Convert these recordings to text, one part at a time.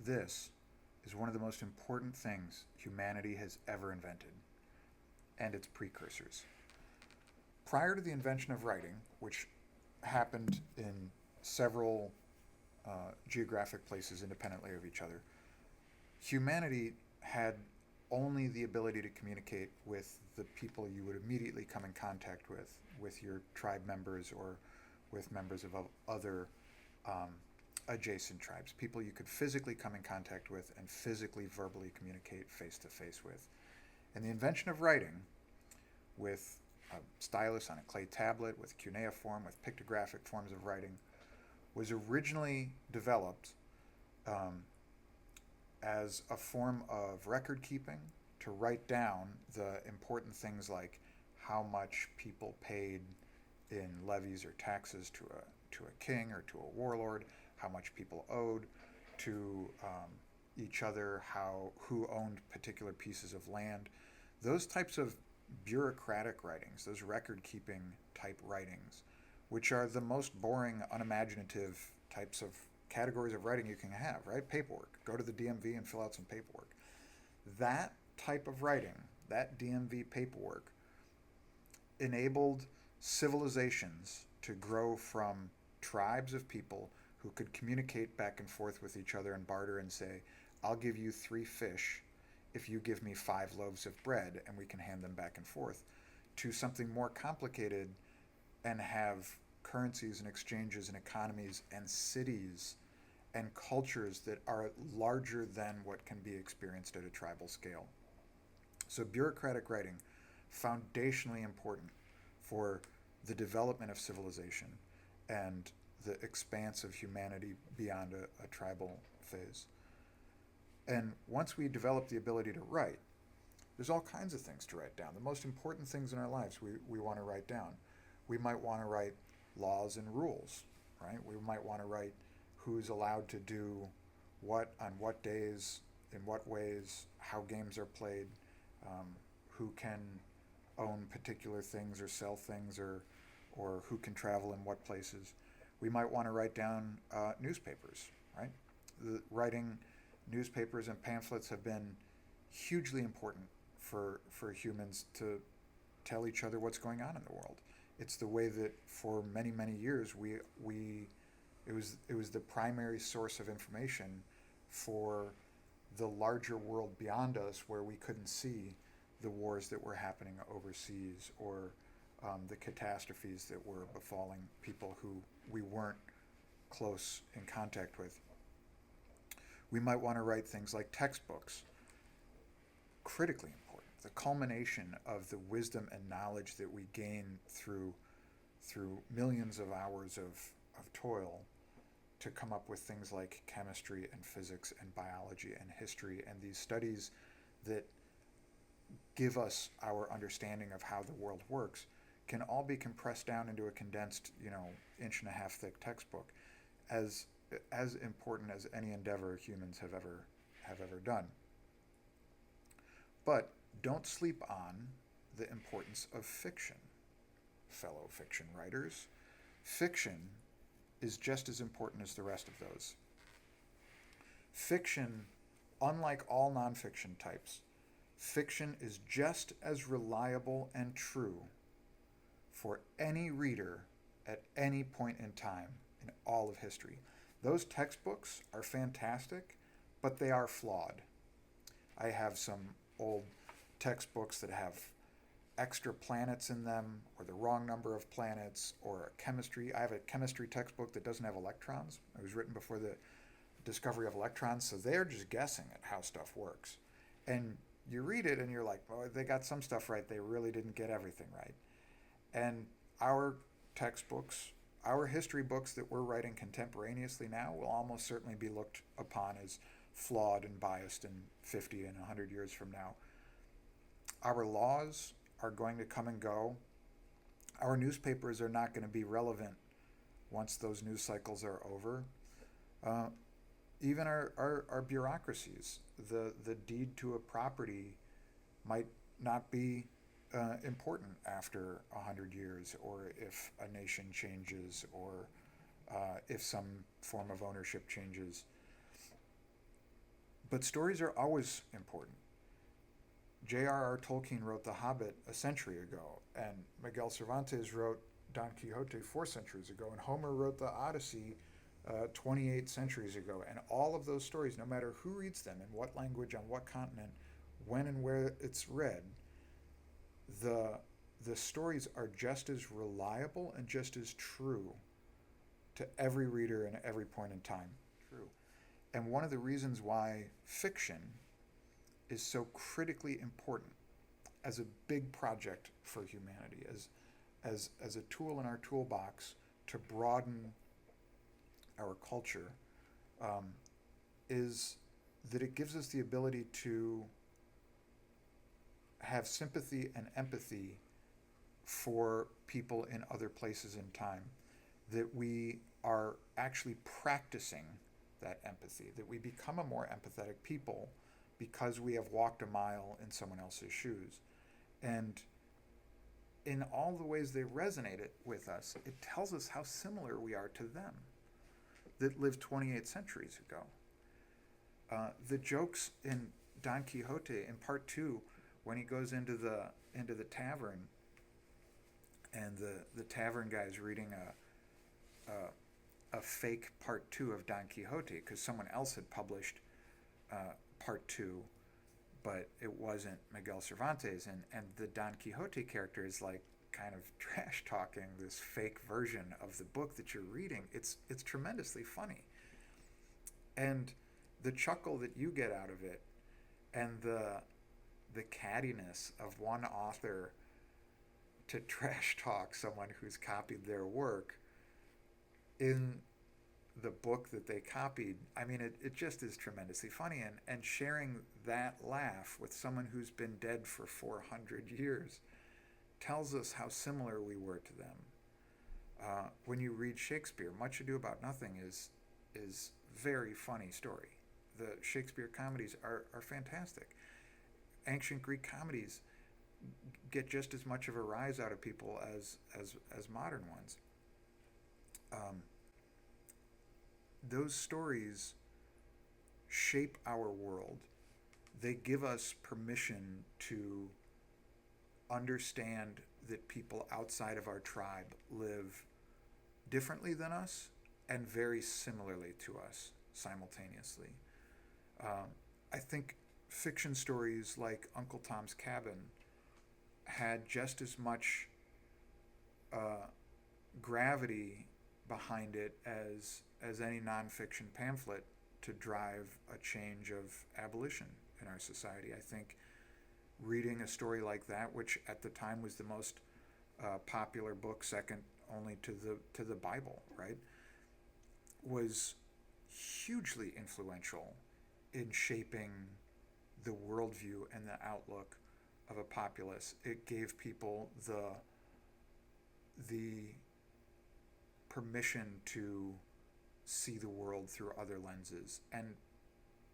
This is one of the most important things humanity has ever invented, and its precursors. Prior to the invention of writing, which happened in several geographic places independently of each other, humanity had only the ability to communicate with the people you would immediately come in contact with your tribe members or with members of other um, adjacent tribes, people you could physically come in contact with and physically, verbally communicate face to face with. And the invention of writing, with a stylus on a clay tablet, with cuneiform, with pictographic forms of writing, was originally developed um, as a form of record keeping to write down the important things like how much people paid in levies or taxes to a king or to a warlord, how much people owed to each other, how who owned particular pieces of land. Those types of bureaucratic writings, those record keeping type writings, which are the most boring, unimaginative types of categories of writing you can have, right? Paperwork. Go to the DMV and fill out some paperwork. That type of writing, that DMV paperwork, enabled civilizations to grow from tribes of people who could communicate back and forth with each other and barter and say, I'll give you 3 fish if you give me 5 loaves of bread, and we can hand them back and forth, to something more complicated and have currencies and exchanges and economies and cities and cultures that are larger than what can be experienced at a tribal scale. So, bureaucratic writing, foundationally important for the development of civilization and the expanse of humanity beyond a tribal phase. And once we develop the ability to write, there's all kinds of things to write down. The most important things in our lives we want to write down. We might want to write laws and rules, right? We might want to write who's allowed to do what on what days, in what ways, how games are played, um, who can own particular things or sell things, or who can travel in what places. We might want to write down newspapers, right? Writing newspapers and pamphlets have been hugely important for humans to tell each other what's going on in the world. It's the way that for many, many years we it was the primary source of information for the larger world beyond us, where we couldn't see the wars that were happening overseas, or the catastrophes that were befalling people who we weren't close in contact with. We might want to write things like textbooks, critically important, the culmination of the wisdom and knowledge that we gain through millions of hours of toil to come up with things like chemistry and physics and biology and history and these studies that give us our understanding of how the world works, can all be compressed down into a condensed, inch and a half thick textbook, as as important as any endeavor humans have ever done. But don't sleep on the importance of fiction, fellow fiction writers. Fiction is just as important as the rest of those. Fiction, unlike all nonfiction types, fiction is just as reliable and true for any reader at any point in time in all of history. Those textbooks are fantastic, but they are flawed. I have some old textbooks that have extra planets in them, or the wrong number of planets, or chemistry. I have a chemistry textbook that doesn't have electrons. It was written before the discovery of electrons, so they're just guessing at how stuff works. And you read it and you're like, well, they got some stuff right, they really didn't get everything right. And our textbooks, our history books that we're writing contemporaneously now, will almost certainly be looked upon as flawed and biased in 50 and 100 years from now. Our laws are going to come and go. Our newspapers are not going to be relevant once those news cycles are over. Uh, Even our bureaucracies, the deed to a property might not be important after 100 years, or if a nation changes, or if some form of ownership changes. But stories are always important. J.R.R. Tolkien wrote The Hobbit a century ago, and Miguel Cervantes wrote Don Quixote 4 centuries ago, and Homer wrote the Odyssey 28 centuries ago. And all of those stories, no matter who reads them, in what language, on what continent, when and where it's read, the the stories are just as reliable and just as true to every reader and every point in time. True. And one of the reasons why fiction is so critically important as a big project for humanity, as a tool in our toolbox to broaden our culture, is that it gives us the ability to have sympathy and empathy for people in other places in time, that we are actually practicing that empathy, that we become a more empathetic people because we have walked a mile in someone else's shoes. And in all the ways they resonate it with us, it tells us how similar we are to them that lived 28 centuries ago. The jokes in Don Quixote in part 2, when he goes into the tavern, and the tavern guy is reading a fake part 2 of Don Quixote because someone else had published part 2, but it wasn't Miguel Cervantes, and the Don Quixote character is like kind of trash talking this fake version of the book that you're reading. It's tremendously funny, and the chuckle that you get out of it, and the cattiness of one author to trash talk someone who's copied their work in the book that they copied. I mean, it just is tremendously funny. And sharing that laugh with someone who's been dead for 400 years tells us how similar we were to them. When you read Shakespeare, Much Ado About Nothing is very funny story. The Shakespeare comedies are fantastic. Ancient Greek comedies get just as much of a rise out of people as modern ones. Those stories shape our world. They give us permission to understand that people outside of our tribe live differently than us and very similarly to us simultaneously. I think fiction stories like Uncle Tom's Cabin had just as much gravity behind it as any nonfiction pamphlet to drive a change of abolition in our society. I think reading a story like that, which at the time was the most popular book, second only to the Bible, right, was hugely influential in shaping the worldview and the outlook of a populace. It gave people the permission to see the world through other lenses. And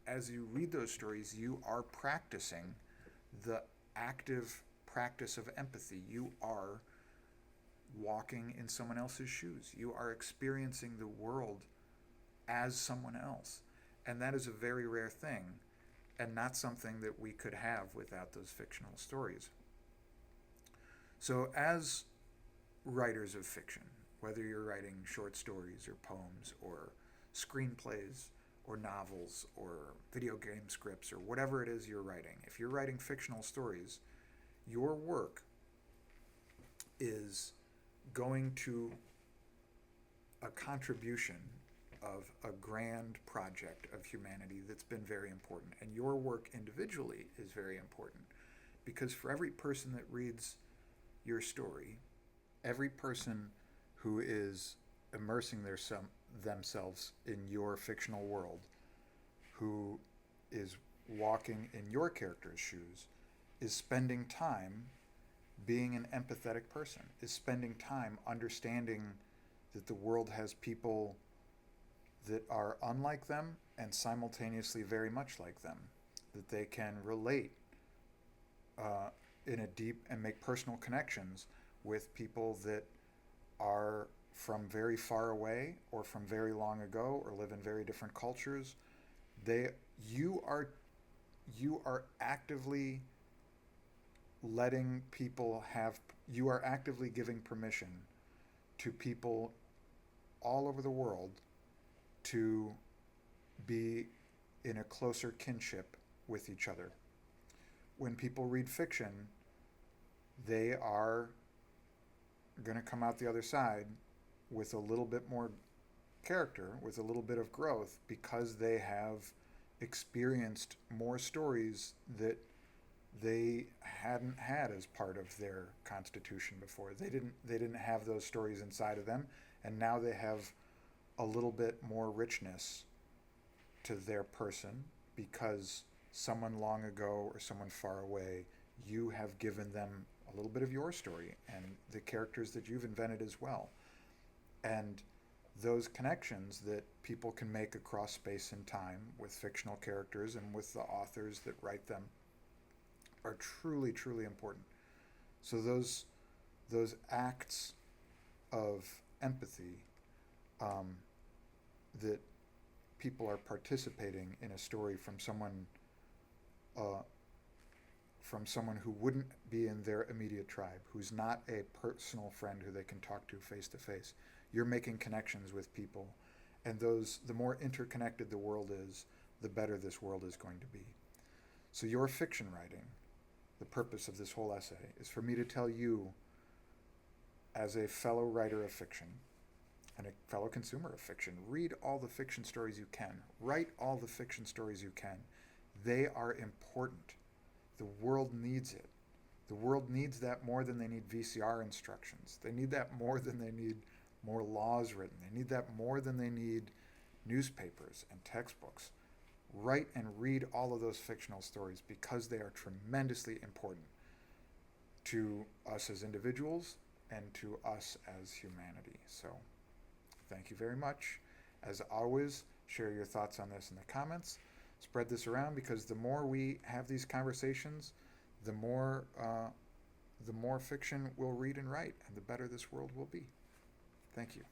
as you read those stories, you are practicing the active practice of empathy. You are walking in someone else's shoes. You are experiencing the world as someone else. And that is a very rare thing, and not something that we could have without those fictional stories. So as writers of fiction, whether you're writing short stories or poems or screenplays or novels or video game scripts or whatever it is you're writing, if you're writing fictional stories, your work is going to a contribution of a grand project of humanity that's been very important. And your work individually is very important, because for every person that reads your story, every person who is immersing themselves in your fictional world, who is walking in your character's shoes, is spending time being an empathetic person, is spending time understanding that the world has people that are unlike them and simultaneously very much like them, that they can relate in a deep and make personal connections with people that are from very far away or from very long ago or live in very different cultures, They you are you are actively letting people have you are actively giving permission to people all over the world to be in a closer kinship with each other. When people read fiction, they are going to come out the other side with a little bit more character, with a little bit of growth, because they have experienced more stories that they hadn't had as part of their constitution before. They didn't have those stories inside of them, and now they have a little bit more richness to their person because someone long ago or someone far away, you have given them a little bit of your story and the characters that you've invented as well. And those connections that people can make across space and time with fictional characters and with the authors that write them are truly, truly important. So those acts of empathy, that people are participating in a story uh, from someone who wouldn't be in their immediate tribe, who's not a personal friend who they can talk to face to face. You're making connections with people, and the more interconnected the world is, the better this world is going to be. So your fiction writing, the purpose of this whole essay, is for me to tell you, as a fellow writer of fiction and a fellow consumer of fiction, read all the fiction stories you can. Write all the fiction stories you can. They are important. The world needs it. The world needs that more than they need VCR instructions. They need that more than they need more laws written. They need that more than they need newspapers and textbooks. Write and read all of those fictional stories because they are tremendously important to us as individuals and to us as humanity. So, thank you very much. As always, share your thoughts on this in the comments. Spread this around, because the more we have these conversations, the more fiction we'll read and write, and the better this world will be. Thank you.